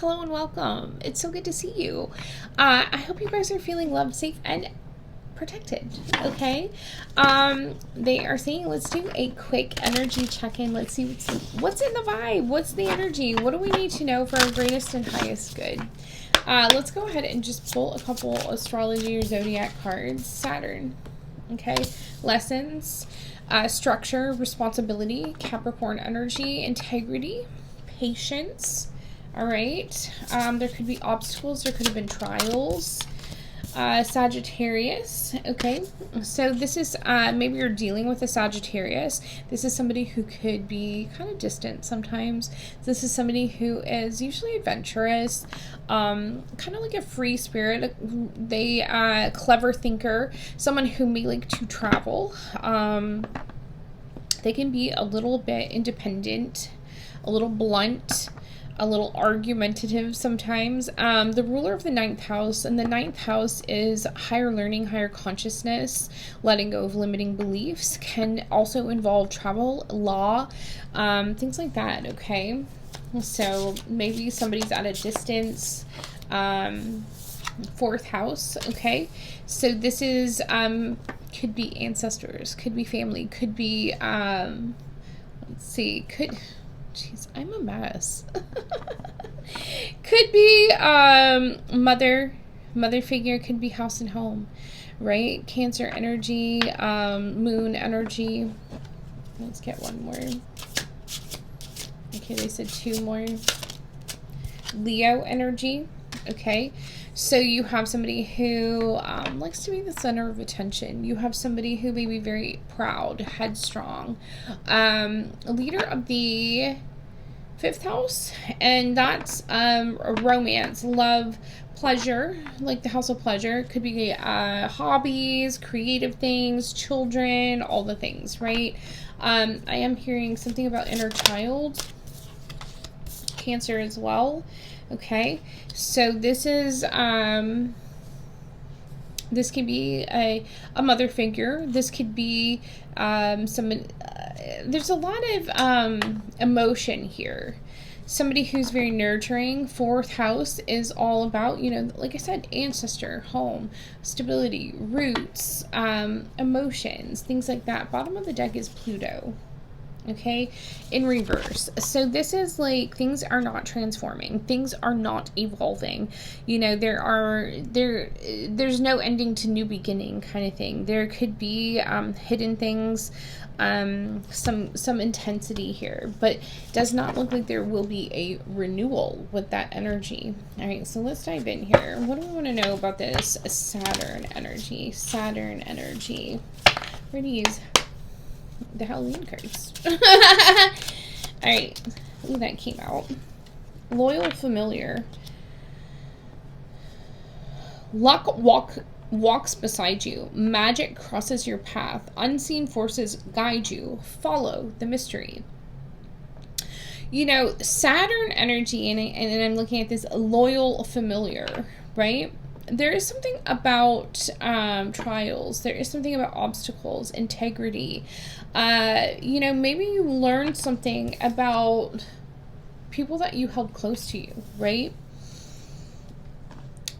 Hello and welcome. It's so good to see you. I hope you guys are feeling loved, safe, and protected. Okay. They are saying let's do a quick energy check-in. Let's see what's in the vibe. What's the energy? What do we need to know for our greatest and highest good? Let's go ahead and just pull a couple astrology or zodiac cards. Saturn. Okay. Lessons, structure, responsibility, Capricorn energy, integrity, patience. All right. There could be obstacles. There could have been trials. Sagittarius. Okay. So this is, maybe you're dealing with a Sagittarius. This is somebody who could be kind of distant sometimes. This is somebody who is usually adventurous, kind of like a free spirit. They, clever thinker, someone who may like to travel. They can be a little bit independent, a little blunt, a little argumentative sometimes. The ruler of the 9th house, and the 9th house is higher learning, higher consciousness, letting go of limiting beliefs, can also involve travel, law, things like that, okay? So maybe somebody's at a distance. 4th house, okay? So this is, could be ancestors, could be family, could be, let's see, jeez, I'm a mess. Could be mother figure, could be house and home, right? Cancer energy, moon energy. Let's get one more. Okay, they said 2 more. Leo energy. Okay, so you have somebody who likes to be the center of attention. You have somebody who may be very proud, headstrong, a leader of the 5th house, and that's romance, love, pleasure, like the house of pleasure. Could be hobbies, creative things, children, all the things, right? I am hearing something about inner child, Cancer as well. Okay, so this is this could be a mother figure. This could be there's a lot of emotion here. Somebody who's very nurturing. 4th house is all about, you know, like I said, ancestor, home, stability, roots, emotions, things like that. Bottom of the deck is Pluto. Okay, in reverse. So this is like things are not transforming, things are not evolving, you know, there's no ending to new beginning kind of thing. There could be hidden things, some intensity here, but does not look like there will be a renewal with that energy. All right, so let's dive in here. What do we want to know about this Saturn energy? We're gonna use the Halloween cards. All right. Ooh, that came out. Loyal familiar. Luck walks beside you. Magic crosses your path. Unseen forces guide you. Follow the mystery. You know, Saturn energy, and I'm looking at this loyal familiar, right? There is something about trials. There is something about obstacles, integrity. You know, maybe you learned something about people that you held close to you, right?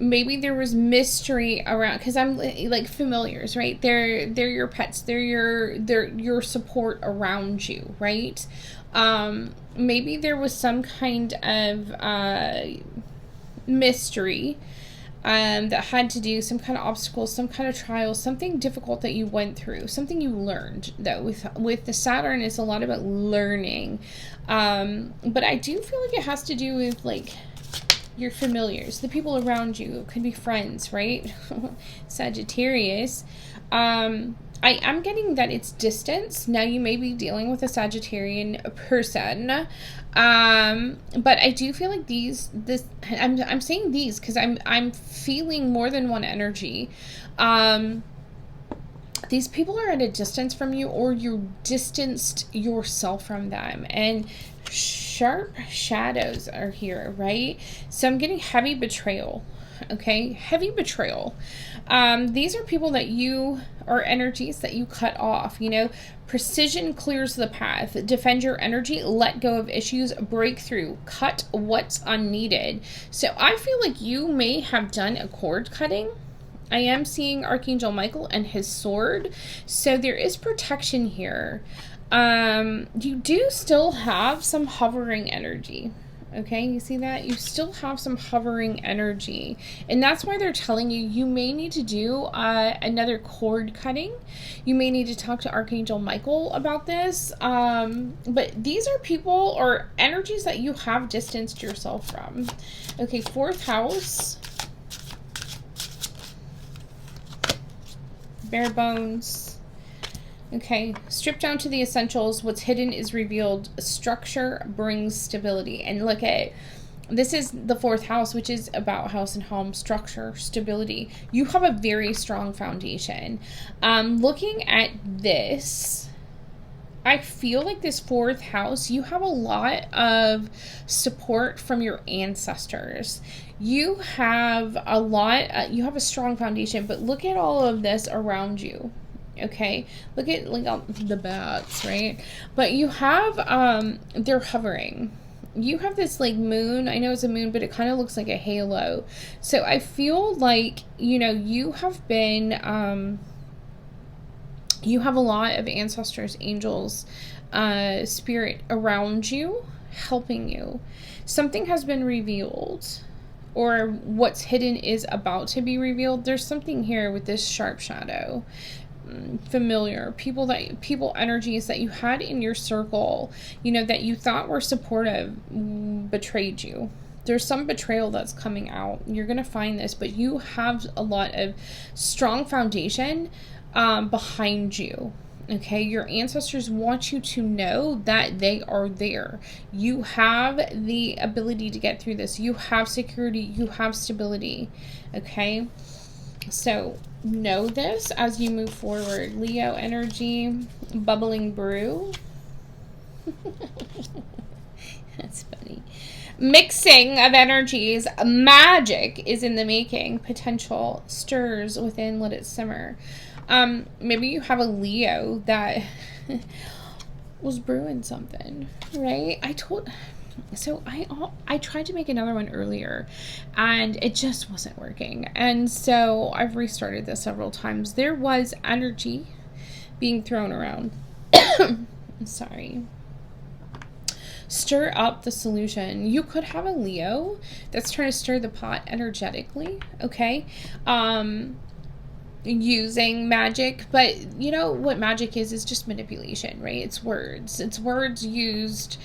Maybe there was mystery around, because I'm like familiars, right? They're your pets. They're your support around you, right? Maybe there was some kind of mystery that had to do some kind of obstacle, some kind of trial, something difficult that you went through, something you learned. That with the Saturn, it's a lot about learning, but I do feel like it has to do with like your familiars, the people around you. It could be friends, right? Sagittarius. I am getting that it's distance. Now you may be dealing with a Sagittarian person. But I do feel like I'm saying these because I'm feeling more than one energy. these people are at a distance from you, or you distanced yourself from them, and sharp shadows are here, right? So I'm getting heavy betrayal. Okay, heavy betrayal. These are people that you, or energies that you cut off. You know, precision clears the path. Defend your energy, let go of issues, breakthrough, cut what's unneeded. So I feel like you may have done a cord cutting. I am seeing Archangel Michael and his sword. So there is protection here. You do still have some hovering energy. Okay, you see that? You still have some hovering energy. And that's why they're telling you, you may need to do another cord cutting. You may need to talk to Archangel Michael about this. But these are people or energies that you have distanced yourself from. Okay, fourth house. Bare bones. Okay, strip down to the essentials. What's hidden is revealed. Structure brings stability. And look at, this is the fourth house, which is about house and home, structure, stability. You have a very strong foundation. Looking at this, I feel like this fourth house, you have a lot of support from your ancestors. You have a lot, you have a strong foundation, but look at all of this around you. Okay, look at like all the bats, right? But you have, they're hovering. You have this like moon. I know it's a moon, but it kind of looks like a halo. So I feel like, you know, you have been, you have a lot of ancestors, angels, spirit around you, helping you. Something has been revealed, or what's hidden is about to be revealed. There's something here with this sharp shadow. Familiar people energies that you had in your circle, you know, that you thought were supportive, betrayed you. There's some betrayal that's coming out. You're gonna find this, but you have a lot of strong foundation behind you. Okay, your ancestors want you to know that they are there. You have the ability to get through this. You have security, you have stability. Okay, so know this as you move forward. Leo energy, bubbling brew. That's funny. Mixing of energies. Magic is in the making. Potential stirs within. Let it simmer. Maybe you have a Leo that was brewing something, right? I tried to make another one earlier and it just wasn't working. And so I've restarted this several times. There was energy being thrown around. Sorry. Stir up the solution. You could have a Leo that's trying to stir the pot energetically, okay? Using magic, but you know what magic is just manipulation, right? It's words. It's words used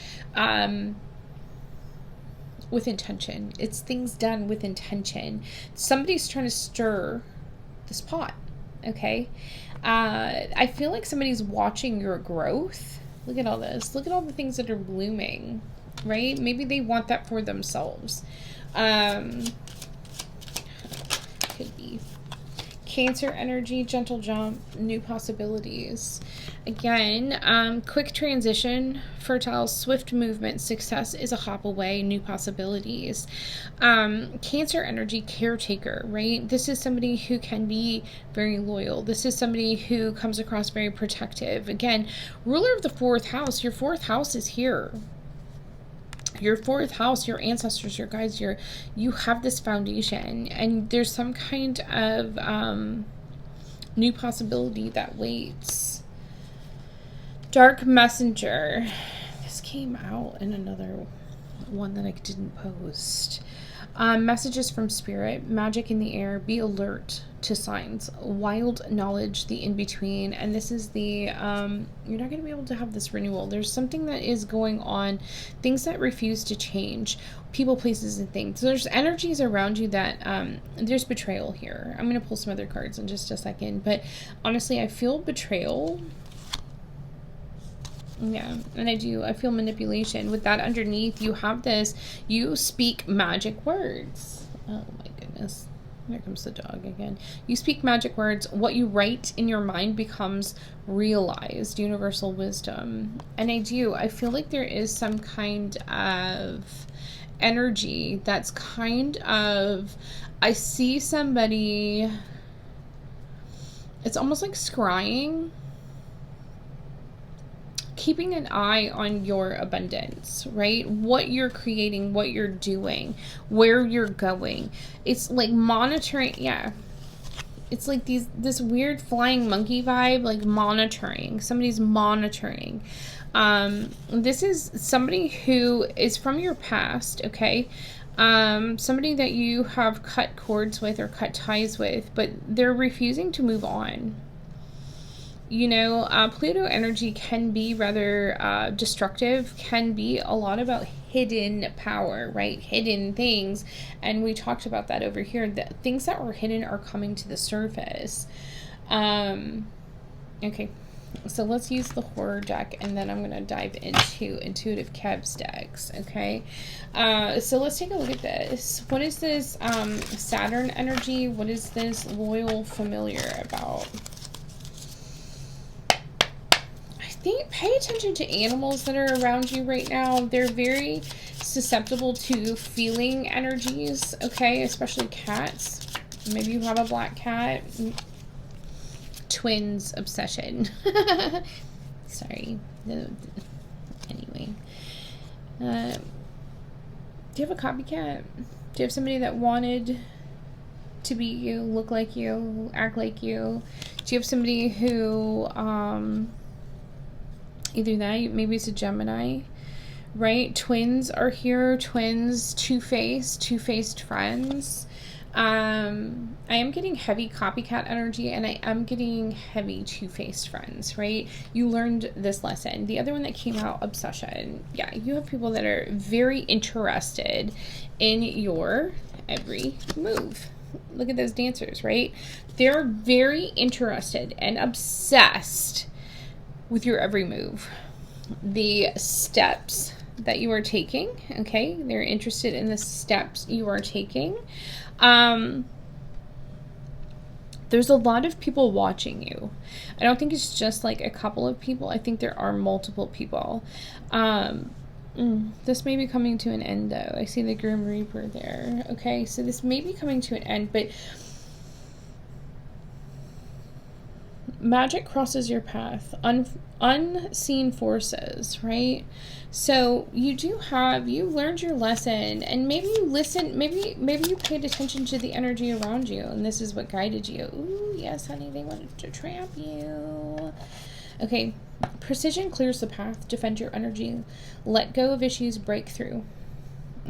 with intention. It's things done with intention. Somebody's trying to stir this pot, okay? I feel like somebody's watching your growth. Look at all this. Look at all the things that are blooming, right? Maybe they want that for themselves. Could be. Cancer energy, gentle jump, new possibilities. Again, quick transition, fertile, swift movement, success is a hop away, new possibilities. Cancer energy, caretaker, right? This is somebody who can be very loyal. This is somebody who comes across very protective. Again, ruler of the fourth house, your fourth house is here. Your fourth house, your ancestors, your guides, you have this foundation, and there's some kind of new possibility that waits. Dark messenger. This came out in another one that I didn't post. Messages from spirit, magic in the air, be alert to signs, wild knowledge, the in-between. And this is the, you're not going to be able to have this renewal. There's something that is going on, things that refuse to change, people, places, and things. So there's energies around you that, there's betrayal here. I'm going to pull some other cards in just a second, but honestly, I feel betrayal. Yeah, and I feel manipulation. With that underneath, you have this, you speak magic words. Oh my goodness. There comes the dog again. You speak magic words. What you write in your mind becomes realized. Universal wisdom. And I feel like there is some kind of energy that's kind of, I see somebody, it's almost like scrying, keeping an eye on your abundance, right? What you're creating, what you're doing, where you're going. It's like monitoring. Yeah. It's like this weird flying monkey vibe, like monitoring. Somebody's monitoring. This is somebody who is from your past, okay? Somebody that you have cut cords with or cut ties with, but they're refusing to move on. You know, Pluto energy can be rather destructive, can be a lot about hidden power, right? Hidden things. And we talked about that over here. The things that were hidden are coming to the surface. Okay, so let's use the horror deck, and then I'm going to dive into intuitive Kev's decks, okay? So let's take a look at this. What is this Saturn energy? What is this loyal familiar about? Pay attention to animals that are around you right now. They're very susceptible to feeling energies, okay? Especially cats. Maybe you have a black cat. Twins obsession. Sorry. Anyway. Do you have a copycat? Do you have somebody that wanted to be you, look like you, act like you? Do you have somebody who, either that, maybe it's a Gemini, right? Twins are here. Twins, two-faced friends. I am getting heavy copycat energy, and I am getting heavy two-faced friends, right? You learned this lesson. The other one that came out, obsession. Yeah, you have people that are very interested in your every move. Look at those dancers, right? They're very interested and obsessed with your every move, the steps that you are taking, okay? They're interested in the steps you are taking. There's a lot of people watching you. I don't think it's just like a couple of people. I think there are multiple people. This may be coming to an end, though. I see the Grim Reaper there. Okay, so this may be coming to an end, but magic crosses your path, unseen forces, right? So you learned your lesson, and maybe you listened, maybe you paid attention to the energy around you, and this is what guided you. Ooh, yes, honey, they wanted to trap you. Okay, precision clears the path. Defend your energy. Let go of issues. Break through.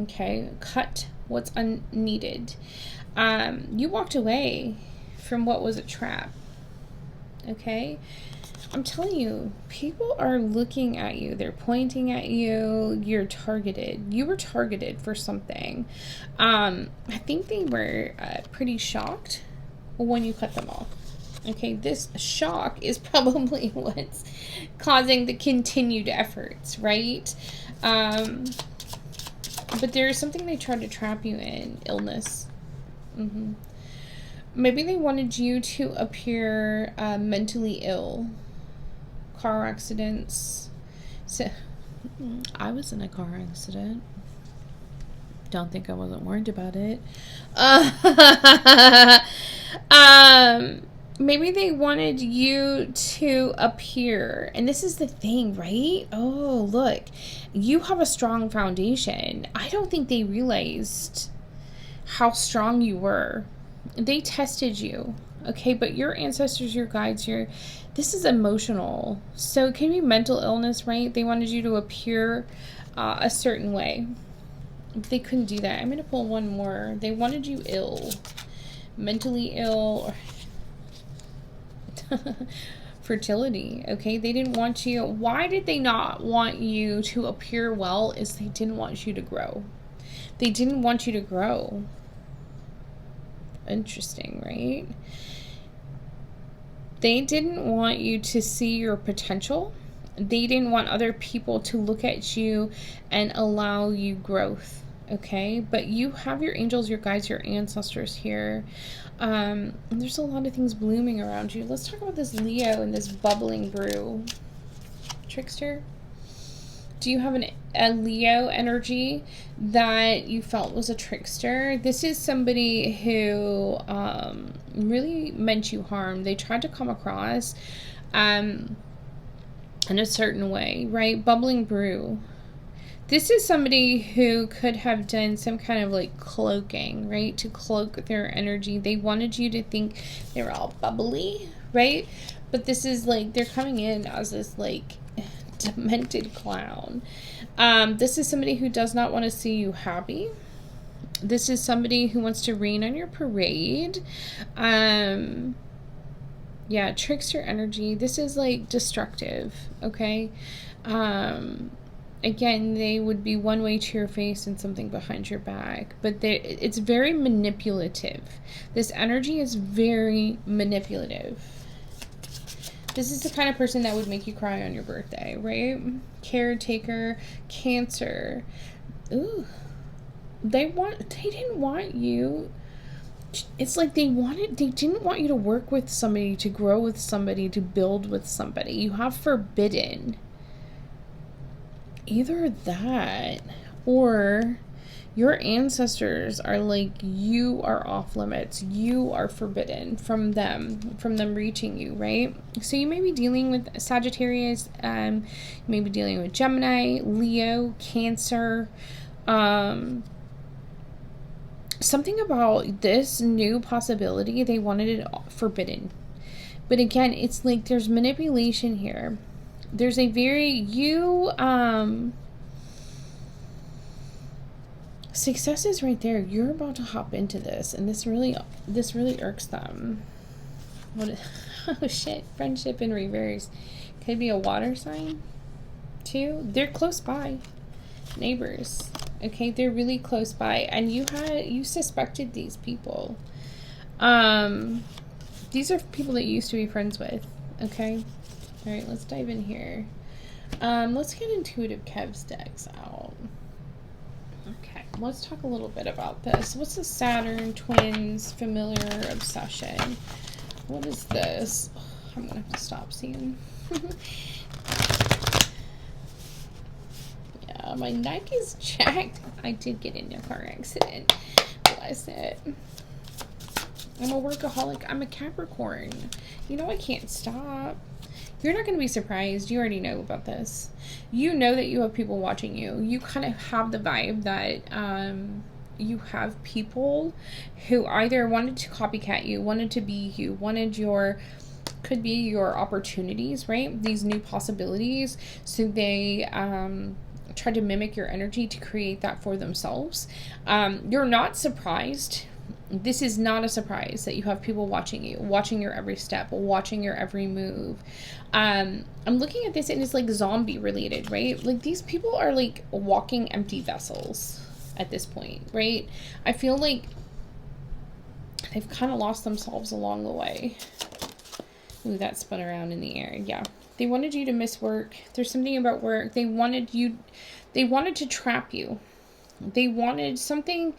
Okay, cut what's unneeded. You walked away from what was a trap. Okay, I'm telling you, people are looking at you. They're pointing at you. You're targeted. You were targeted for something. I think they were pretty shocked when you cut them off. Okay, this shock is probably what's causing the continued efforts, right? But there's something they tried to trap you in. Illness. Maybe they wanted you to appear mentally ill. Car accidents. So, I was in a car accident. Don't think I wasn't worried about it. Maybe they wanted you to appear. And this is the thing, right? Oh, look. You have a strong foundation. I don't think they realized how strong you were. They tested you, okay? But your ancestors, your guides, this is emotional. So it can be mental illness, right? They wanted you to appear a certain way. They couldn't do that. I'm going to pull one more. They wanted you ill, mentally ill, or fertility, okay? They didn't want you. Why did they not want you to appear well? Is they didn't want you to grow. They didn't want you to grow. Interesting, right? They didn't want you to see your potential. They didn't want other people to look at you and allow you growth. okay? But you have your angels, your guides, your ancestors here. And there's a lot of things blooming around you. Let's talk about this Leo and this bubbling brew. Trickster? Do you have a Leo energy that you felt was a trickster? This is somebody who really meant you harm. They tried to come across in a certain way, right? Bubbling brew. This is somebody who could have done some kind of like cloaking, right? To cloak their energy. They wanted you to think they were all bubbly, right? But this is like, they're coming in as this like demented clown. This is somebody who does not want to see you happy. This is somebody who wants to rain on your parade. Yeah, trickster energy. This is like destructive, okay? Again, they would be one way to your face and something behind your back, but it's very manipulative. This energy is very manipulative. This is the kind of person that would make you cry on your birthday, right? Caretaker, Cancer. Ooh. They didn't want you. It's like they didn't want you to work with somebody, to grow with somebody, to build with somebody. You have forbidden. Either that, or your ancestors are like, you are off limits. You are forbidden from them reaching you, right? So you may be dealing with Sagittarius, you may be dealing with Gemini, Leo, Cancer. Something about this new possibility, they wanted it forbidden. But again, it's like there's manipulation here. There's a very, success is right there. You're about to hop into this, and this really irks them. Oh shit, friendship in reverse. Could be a water sign, too. They're close by. Neighbors. Okay, they're really close by, and you suspected these people. These are people that you used to be friends with, okay? All right, let's dive in here. Let's get Intuitive Kev's decks out. Okay, let's talk a little bit about this. What's the Saturn Twins familiar obsession? What is this? I'm gonna have to stop seeing. Yeah, my neck is jacked. I did get in a car accident. Bless it. I'm a workaholic. I'm a Capricorn. You know I can't stop. You're not going to be surprised. You already know about this. You know that you have people watching you. You kind of have the vibe that you have people who either wanted to copycat you, wanted to be you, could be your opportunities, right? These new possibilities. So they try to mimic your energy to create that for themselves. You're not surprised. This is not a surprise that you have people watching you, watching your every step, watching your every move. I'm looking at this and it's like zombie related, right? Like these people are like walking empty vessels at this point, right? I feel like they've kind of lost themselves along the way. Ooh, that spun around in the air. Yeah. They wanted you to miss work. There's something about work. They wanted to trap you. They wanted something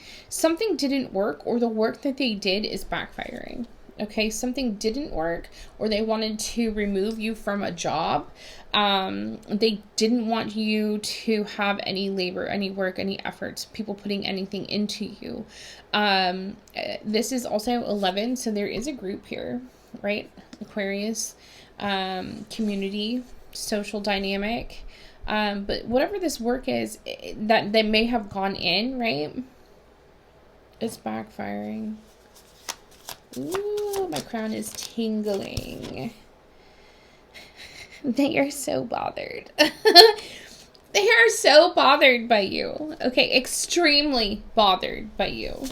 didn't work, or the work that they did is backfiring. Okay, something didn't work, or they wanted to remove you from a job. They didn't want you to have any labor, any work, any efforts, people putting anything into you. This is also 11, so there is a group here, right? Aquarius, community, social dynamic. But whatever this work is that they may have gone in, right? It's backfiring. Ooh, my crown is tingling. They are so bothered. They are so bothered by you. Okay, extremely bothered by you.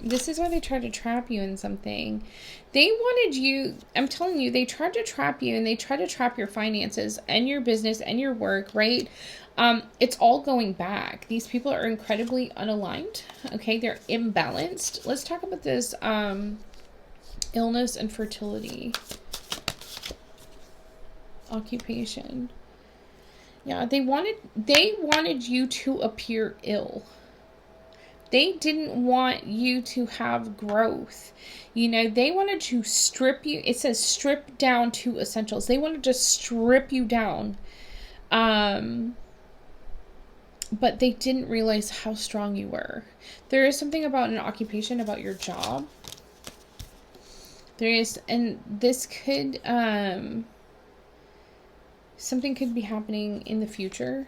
This is why they tried to trap you in something. They wanted you, I'm telling you, they tried to trap you, and they tried to trap your finances and your business and your work, right? It's all going back. These people are incredibly unaligned. Okay, they're imbalanced. Let's talk about this illness and fertility. Occupation. Yeah, they wanted you to appear ill. They didn't want you to have growth. You know, they wanted to strip you. It says strip down to essentials. They wanted to strip you down. But they didn't realize how strong you were. There is something about an occupation, about your job. There is, and this could, something could be happening in the future.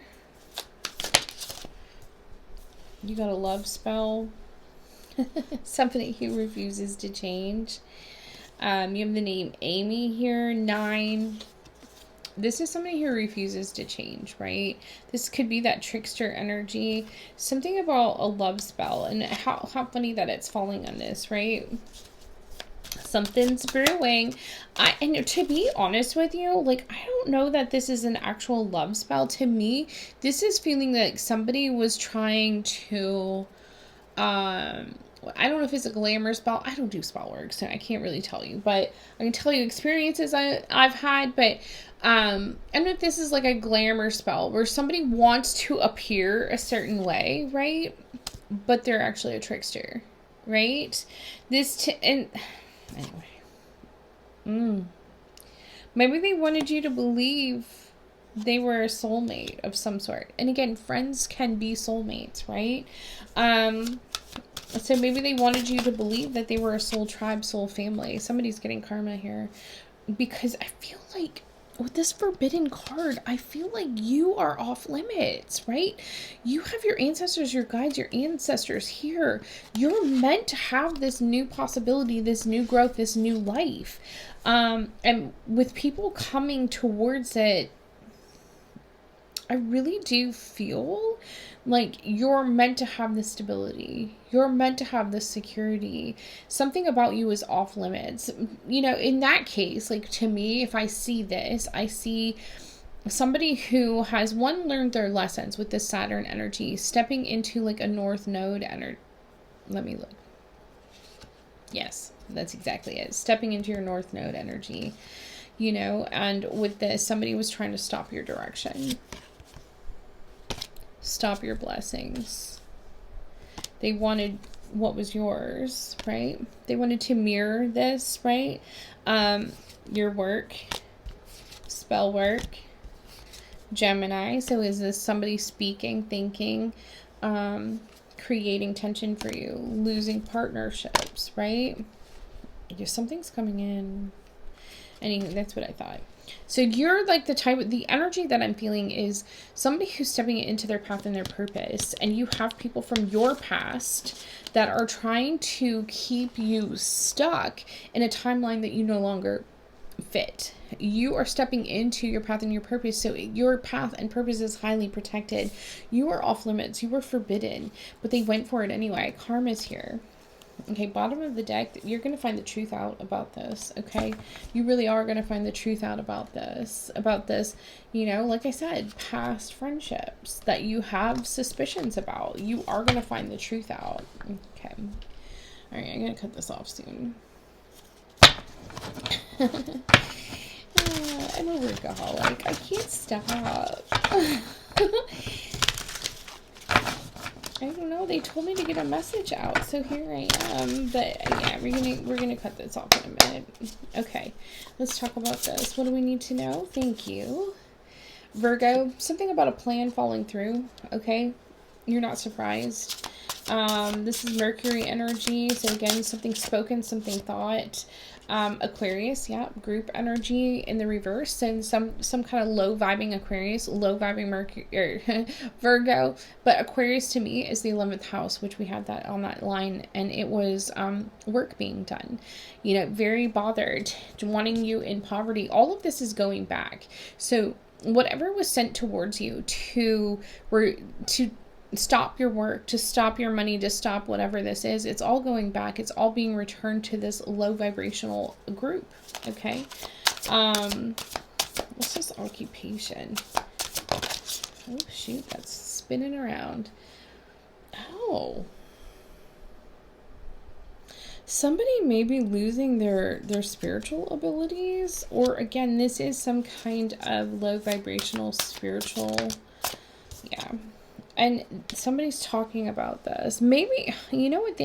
You got a love spell. Somebody who refuses to change. You have the name Amy here, 9. This is somebody who refuses to change, right? This could be that trickster energy. Something about a love spell, and how funny that it's falling on this, right? Something's brewing. And to be honest with you, like, I don't know that this is an actual love spell. To me, this is feeling like somebody was trying to, I don't know if it's a glamour spell. I don't do spell work, so I can't really tell you, but I can tell you experiences I've had. But I don't know if this is like a glamour spell where somebody wants to appear a certain way, right? But they're actually a trickster, right? And anyway, maybe they wanted you to believe they were a soulmate of some sort. And again, friends can be soulmates, right? So maybe they wanted you to believe that they were a soul tribe, soul family. Somebody's getting karma here. Because I feel like with this forbidden card, I feel like you are off limits, right? You have your ancestors, your guides, your ancestors here. You're meant to have this new possibility, this new growth, this new life. And with people coming towards it, I really do feel like you're meant to have this stability. You're meant to have this security. Something about you is off limits. You know, in that case, like, to me, if I see this, I see somebody who has, learned their lessons with this Saturn energy, stepping into like a North Node energy. Let me look. Yes, that's exactly it. Stepping into your North Node energy, you know, and with this, somebody was trying to stop your direction. Stop your blessings. They wanted what was yours, right? They wanted to mirror this, right? Your work, spell work, Gemini. So is this somebody speaking, thinking, creating tension for you, losing partnerships, right? Just something's coming in. Anyway, that's what I thought. So you're like the energy that I'm feeling is somebody who's stepping into their path and their purpose. And you have people from your past that are trying to keep you stuck in a timeline that you no longer fit. You are stepping into your path and your purpose. So your path and purpose is highly protected. You are off limits. You were forbidden, but they went for it anyway. Karma's here. Okay, bottom of the deck, you're going to find the truth out about this, okay? You really are going to find the truth out about this, you know, like I said, past friendships that you have suspicions about. You are going to find the truth out, okay? All right, I'm going to cut this off soon. I'm a workaholic. I can't stop. I don't know. They told me to get a message out, so here I am. But yeah, we're gonna cut this off in a minute. Okay, let's talk about this. What do we need to know? Thank you, Virgo. Something about a plan falling through. Okay, you're not surprised. This is Mercury energy. So again, something spoken, something thought. Aquarius, yeah, group energy in the reverse, and some kind of low vibing Aquarius, low vibing Mercury, Virgo. But Aquarius to me is the 11th house, which we had that on that line, and it was work being done. You know, very bothered, wanting you in poverty. All of this is going back. So whatever was sent towards you to stop your work, to stop your money, to stop whatever this is, it's all going back. It's all being returned to this low vibrational group. Okay. What's this occupation? Oh shoot, that's spinning around. Oh, somebody may be losing their spiritual abilities, or again, this is some kind of low vibrational spiritual, yeah. And somebody's talking about this. Maybe, you know what,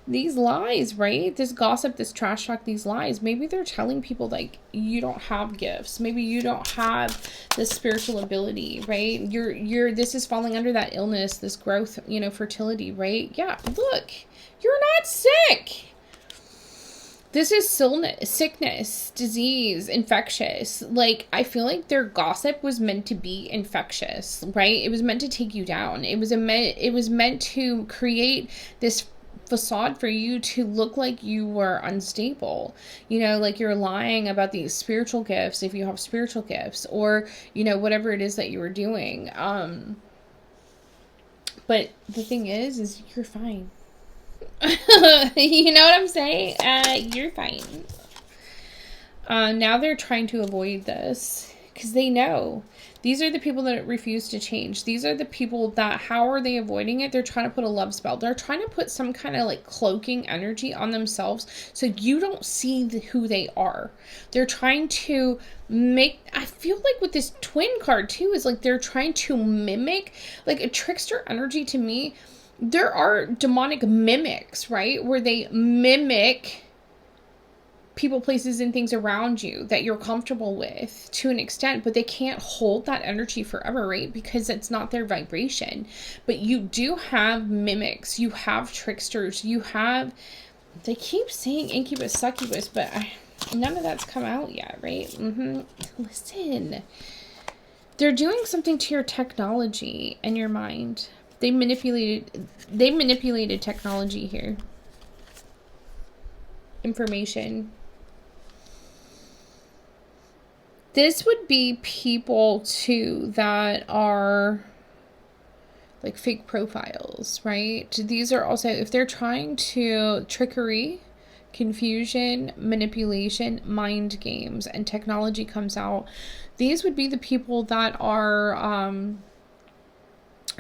these lies, right? This gossip, this trash talk, these lies, maybe they're telling people like, you don't have gifts. Maybe you don't have this spiritual ability, right? This is falling under that illness, this growth, you know, fertility, right? Yeah, look, you're not sick. This is sickness, disease, infectious. Like, I feel like their gossip was meant to be infectious, right? It was meant to take you down. It was meant to create this facade for you to look like you were unstable. You know, like you're lying about these spiritual gifts, if you have spiritual gifts, or, you know, whatever it is that you were doing. But the thing is you're fine. You know what I'm saying? You're fine. Now they're trying to avoid this because they know these are the people that refuse to change. These are the people that, how are they avoiding it? They're trying to put a love spell. They're trying to put some kind of like cloaking energy on themselves so you don't see who they are. They're trying to make, I feel like with this twin card too, is like they're trying to mimic like a trickster energy to me. There are demonic mimics, right? Where they mimic people, places, and things around you that you're comfortable with to an extent, but they can't hold that energy forever, right? Because it's not their vibration. But you do have mimics, you have tricksters, you have, they keep saying incubus, succubus, but none of that's come out yet, right? Listen, they're doing something to your technology and your mind. They manipulated technology here. Information. This would be people too that are like fake profiles, right? These are also, if they're trying to trickery, confusion, manipulation, mind games, and technology comes out, these would be the people that are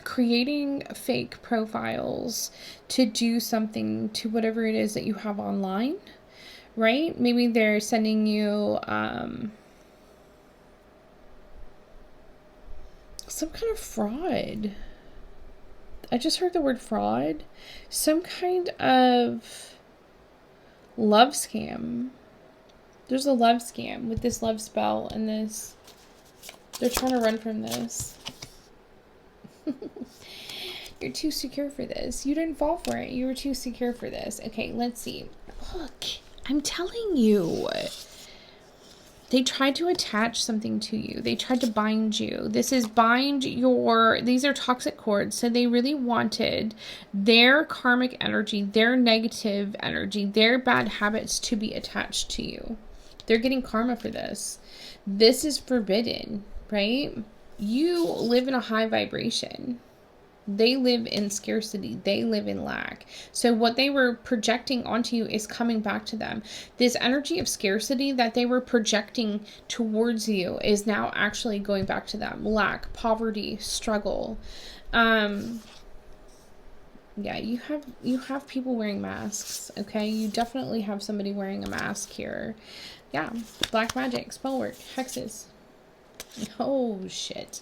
creating fake profiles to do something to whatever it is that you have online, right? Maybe they're sending you some kind of fraud. I just heard the word fraud. Some kind of love scam. There's a love scam with this love spell and this. They're trying to run from this. You're too secure for this. You didn't fall for it. You were too secure for this. Okay, let's see. Look, I'm telling you. They tried to attach something to you. They tried to bind you. This is these are toxic cords. So they really wanted their karmic energy, their negative energy, their bad habits to be attached to you. They're getting karma for this. This is forbidden, right? You live in a high vibration. They live in scarcity. They live in lack. So what they were projecting onto you is coming back to them. This energy of scarcity that they were projecting towards you is now actually going back to them. Lack, poverty, struggle. Yeah, you have people wearing masks, okay? You definitely have somebody wearing a mask here. Yeah, black magic, spell work, hexes. Oh, shit.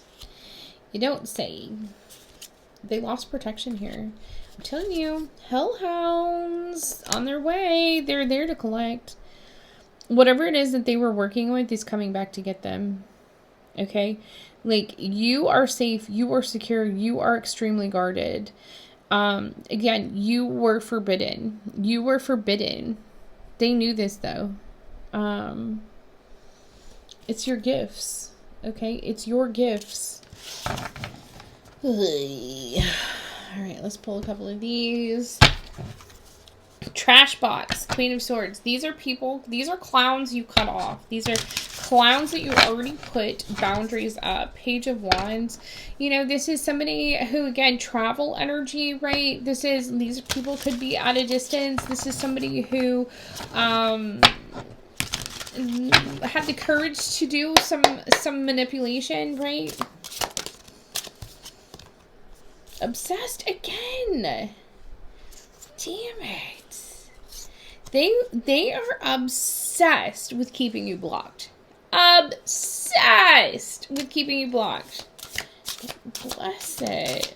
You don't say. They lost protection here. I'm telling you, hellhounds on their way. They're there to collect. Whatever it is that they were working with is coming back to get them. Okay? Like, you are safe. You are secure. You are extremely guarded. Again, you were forbidden. You were forbidden. They knew this, though. It's your gifts. Okay? It's your gifts. All right, let's pull a couple of these. Trash box, Queen of Swords. These are people, these are clowns you cut off. These are clowns that you already put boundaries up. Page of Wands. You know, this is somebody who, again, travel energy, right? These people could be at a distance. This is somebody who had the courage to do some manipulation, right? Obsessed again. Damn it. They are obsessed with keeping you blocked. Obsessed with keeping you blocked. Bless it.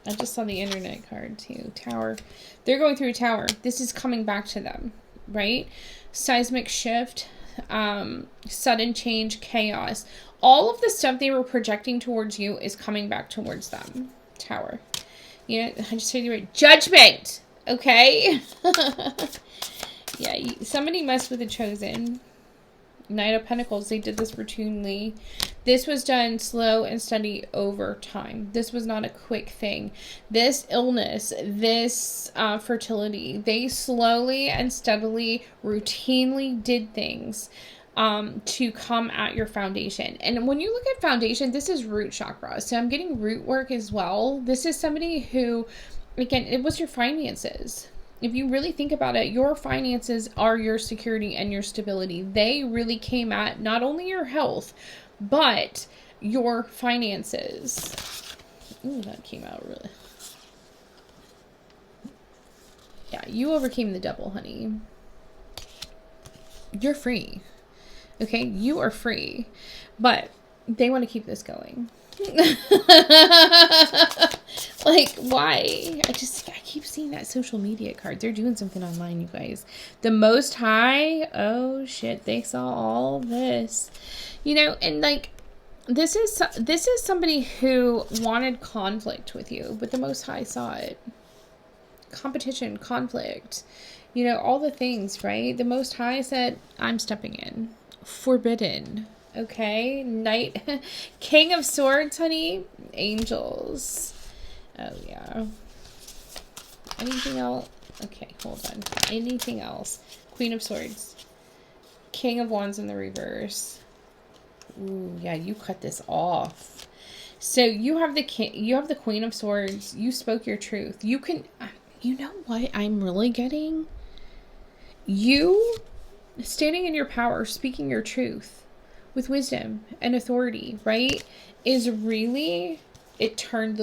I just saw the internet card too. Tower. They're going through a tower. This is coming back to them, right? Seismic shift, sudden change, chaos. All of the stuff they were projecting towards you is coming back towards them. Tower. You know, I just said the right judgment. Okay. Yeah, somebody messed with the chosen. Knight of Pentacles. They did this routinely. This was done slow and steady over time. This was not a quick thing. This illness, this fertility, they slowly and steadily, routinely did things to come at your foundation. And when you look at foundation, this is root chakra. So I'm getting root work as well. This is somebody who, again, it was your finances. If you really think about it, your finances are your security and your stability. They really came at not only your health, but your finances. Ooh, that came out really. Yeah, you overcame the devil, honey. You're free. Okay, you are free. But they want to keep this going. Like, why? I keep seeing that social media card. They're doing something online, you guys. The Most High, oh shit, they saw all this, you know. And like, this is somebody who wanted conflict with you, but the Most High saw it. Competition, conflict, you know, all the things, right? The Most High said, I'm stepping in. Forbidden. Okay, Knight, King of Swords, honey, angels. Oh yeah. Anything else? Okay, hold on. Anything else? Queen of Swords, King of Wands in the reverse. Ooh, yeah, you cut this off. So you have the king, you have the Queen of Swords. You spoke your truth. You can, you know what I'm really getting? You standing in your power, speaking your truth with wisdom and authority, right, is really, it turned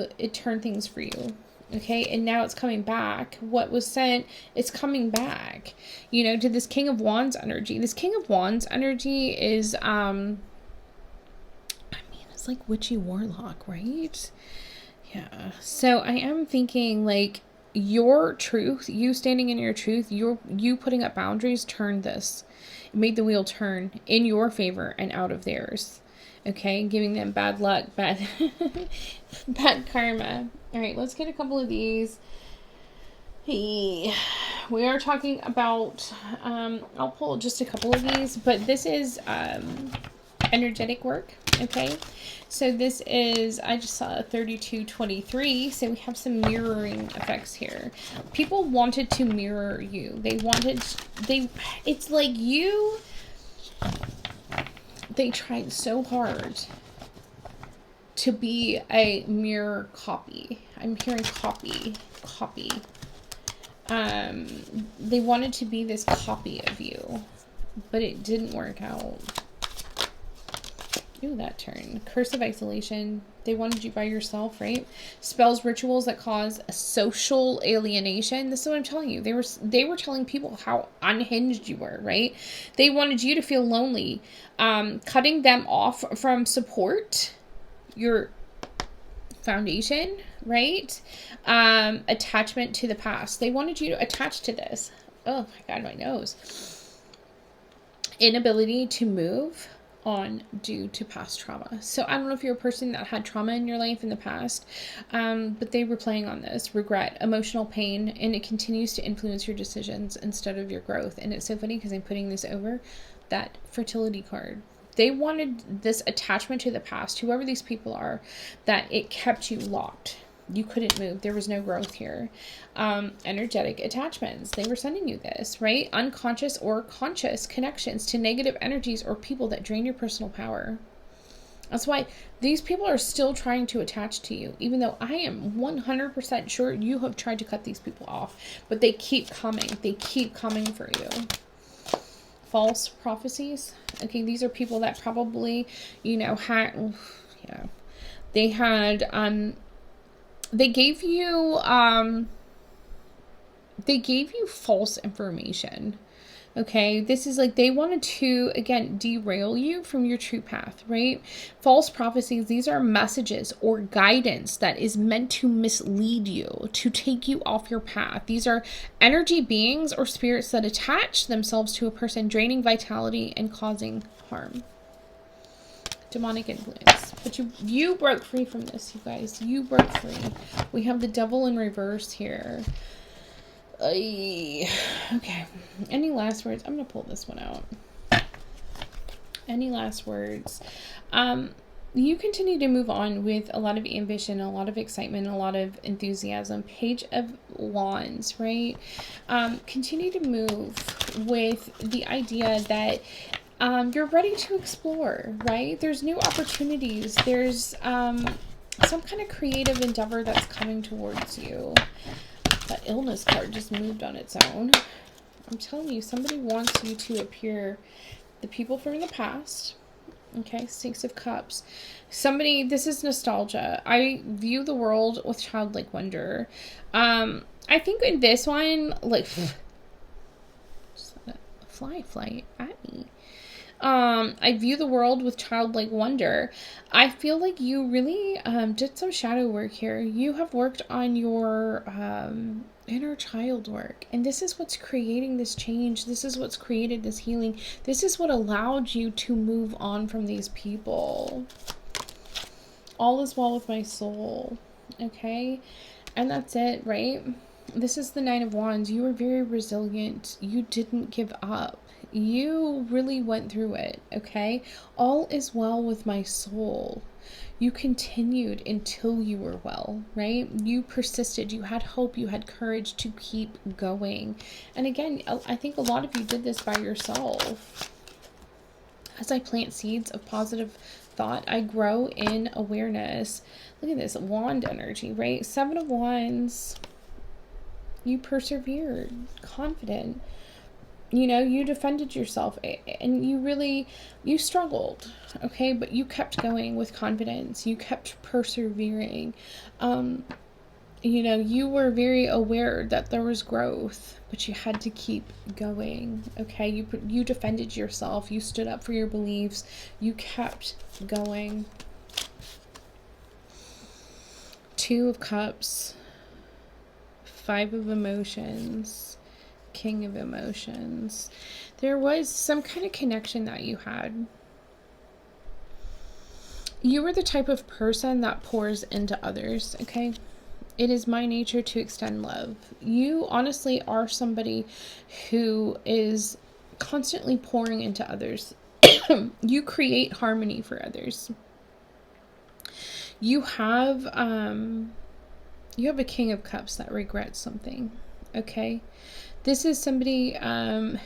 things for you. Okay, and now it's coming back. What was sent, it's coming back, you know, to this King of Wands energy. This King of Wands energy is I mean, it's like witchy warlock, right? Yeah. So I am thinking like your truth, you standing in your truth, you putting up boundaries, turned this. It made the wheel turn in your favor and out of theirs. Okay, giving them bad luck, bad karma. All right, let's get a couple of these. Hey, we are talking about, I'll pull just a couple of these, but this is energetic work, okay? So this is, I just saw a 3223, so we have some mirroring effects here. People wanted to mirror you. It's like you, they tried so hard to be a mirror copy. I'm hearing copy. They wanted to be this copy of you, but it didn't work out. Ooh, that turn. Curse of isolation. They wanted you by yourself, right? Spells, rituals that cause a social alienation. This is what I'm telling you. They were telling people how unhinged you were, right? They wanted you to feel lonely. Cutting them off from support, your foundation, right? Attachment to the past. They wanted you to attach to this. Oh my God, my nose. Inability to move on due to past trauma. So I don't know if you're a person that had trauma in your life in the past, but they were playing on this regret, emotional pain, and it continues to influence your decisions instead of your growth. And it's so funny because I'm putting this over that fertility card. They wanted this attachment to the past, whoever these people are, that it kept you locked. You couldn't move. There was no growth here. Energetic attachments. They were sending you this, right? Unconscious or conscious connections to negative energies or people that drain your personal power. That's why these people are still trying to attach to you, even though I am 100% sure you have tried to cut these people off, but they keep coming. They keep coming for you. False prophecies. Okay, these are people that probably, you know, they gave you false information. Okay, this is like they wanted to, again, derail you from your true path, right? False prophecies, these are messages or guidance that is meant to mislead you, to take you off your path. These are energy beings or spirits that attach themselves to a person, draining vitality and causing harm. Demonic influence. But you broke free from this, you guys. You broke free. We have the devil in reverse here. Okay. Any last words? I'm going to pull this one out. Any last words? You continue to move on with a lot of ambition, a lot of excitement, a lot of enthusiasm. Page of Wands, right? Continue to move with the idea that you're ready to explore, right? There's new opportunities. There's some kind of creative endeavor that's coming towards you. That illness card just moved on its own. I'm telling you, somebody wants you to appear. The people from the past. Okay, Six of Cups. Somebody, this is nostalgia. I view the world with childlike wonder. I think in this one, like, just let a fly at me. I view the world with childlike wonder. I feel like you really did some shadow work here. You have worked on your inner child work. And this is what's creating this change. This is what's created this healing. This is what allowed you to move on from these people. All is well with my soul. Okay? And that's it, right? This is the Nine of Wands. You were very resilient. You didn't give up. You really went through it, okay? All is well with my soul. You continued until you were well, right? You persisted. You had hope. You had courage to keep going. And again, I think a lot of you did this by yourself. As I plant seeds of positive thought, I grow in awareness. Look at this wand energy, right? Seven of Wands. You persevered, confident. You know, you defended yourself and you struggled, okay? But you kept going with confidence. You kept persevering. You know, you were very aware that there was growth, but you had to keep going, okay? You defended yourself. You stood up for your beliefs. You kept going. Two of Cups. Five of Emotions. King of Emotions. There was some kind of connection that you had. You were the type of person that pours into others, okay? It is my nature to extend love. You honestly are somebody who is constantly pouring into others. You create harmony for others. You have a King of Cups that regrets something, okay? This is somebody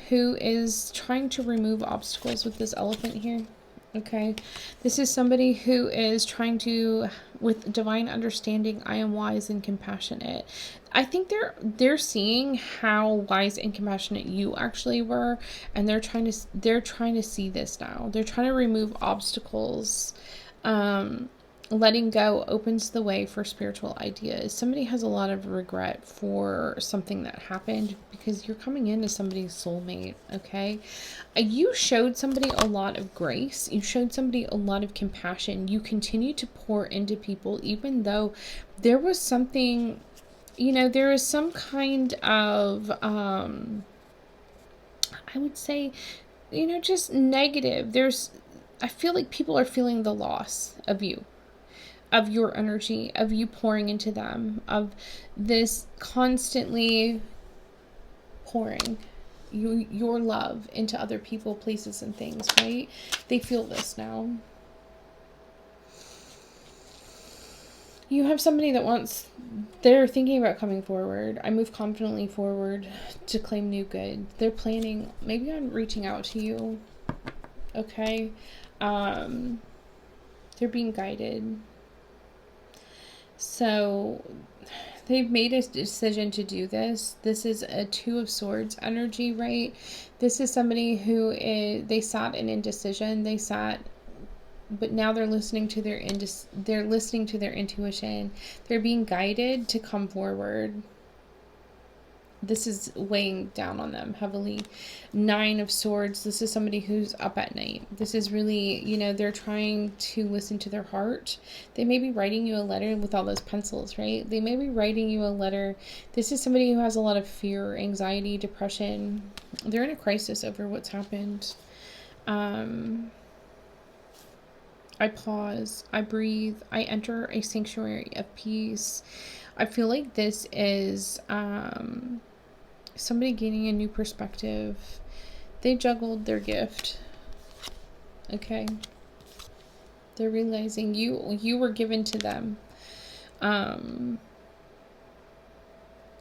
who is trying to remove obstacles with this elephant here, okay? This is somebody who is trying to, with divine understanding, I am wise and compassionate. I think they're seeing how wise and compassionate you actually were, and they're trying to see this now. They're trying to remove obstacles. Letting go opens the way for spiritual ideas. Somebody has a lot of regret for something that happened because you're coming into somebody's soulmate, okay? You showed somebody a lot of grace. You showed somebody a lot of compassion. You continue to pour into people even though there was something, you know, there is some kind of, I would say, you know, just negative. I feel like people are feeling the loss of you. Of your energy, of you pouring into them, of this constantly pouring your love into other people, places, and things, right? They feel this now. You have somebody they're thinking about coming forward. I move confidently forward to claim new good. They're planning, maybe I'm reaching out to you, okay? They're being guided. So they've made a decision to do this. This is a Two of Swords energy, right? This is somebody they sat in indecision. But now they're listening to their intuition. They're being guided to come forward. This is weighing down on them heavily. 9 of Swords. This is somebody who's up at night. This is really, you know, they're trying to listen to their heart. They may be writing you a letter with all those pencils, right? They may be writing you a letter. This is somebody who has a lot of fear, anxiety, depression. They're in a crisis over what's happened. I pause, I breathe, I enter a sanctuary of peace. I feel like this is somebody gaining a new perspective. They juggled their gift. Okay. They're realizing you were given to them.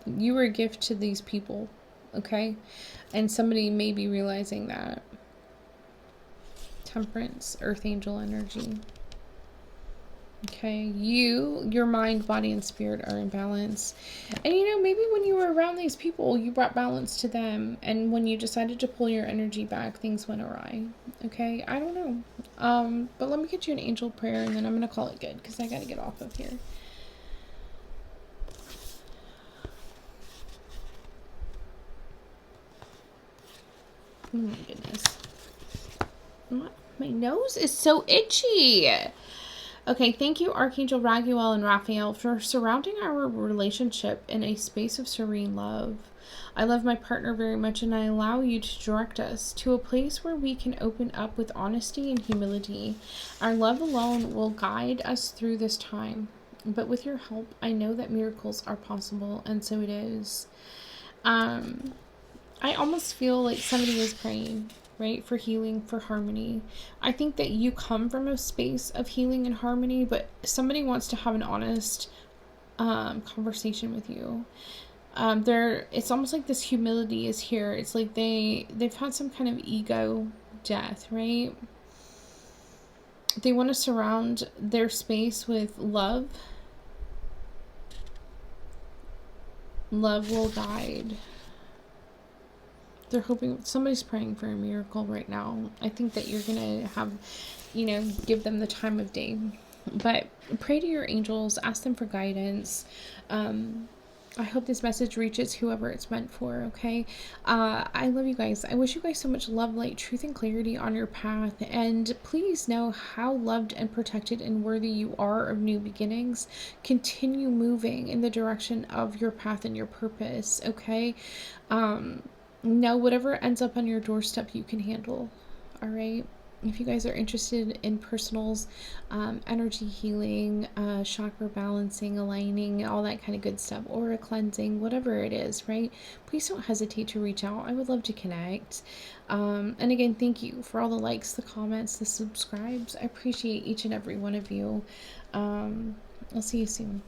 You were a gift to these people. Okay. And somebody may be realizing that. Temperance, Earth Angel energy. Okay, your mind, body, and spirit are in balance. And you know, maybe when you were around these people, you brought balance to them. And when you decided to pull your energy back, things went awry. Okay, I don't know. But let me get you an angel prayer, and then I'm going to call it good, because I got to get off of here. Oh my goodness. My nose is so itchy. Okay, thank you, Archangel Raguel and Raphael, for surrounding our relationship in a space of serene love. I love my partner very much, and I allow you to direct us to a place where we can open up with honesty and humility. Our love alone will guide us through this time, but with your help, I know that miracles are possible, and so it is. I almost feel like somebody is praying, right, for healing, for harmony. I think that you come from a space of healing and harmony, but somebody wants to have an honest conversation with you. It's almost like this humility is here. It's like they've had some kind of ego death, right? They want to surround their space with love. Love will guide. They're hoping, somebody's praying for a miracle right now. I think that you're going to have, you know, give them the time of day. But pray to your angels, ask them for guidance. I hope this message reaches whoever it's meant for, okay? I love you guys. I wish you guys so much love, light, truth, and clarity on your path. And please know how loved and protected and worthy you are of new beginnings. Continue moving in the direction of your path and your purpose, okay? Now, whatever ends up on your doorstep, you can handle, all right? If you guys are interested in personals, energy healing, chakra balancing, aligning, all that kind of good stuff, aura cleansing, whatever it is, right? Please don't hesitate to reach out. I would love to connect. And again, thank you for all the likes, the comments, the subscribes. I appreciate each and every one of you. I'll see you soon.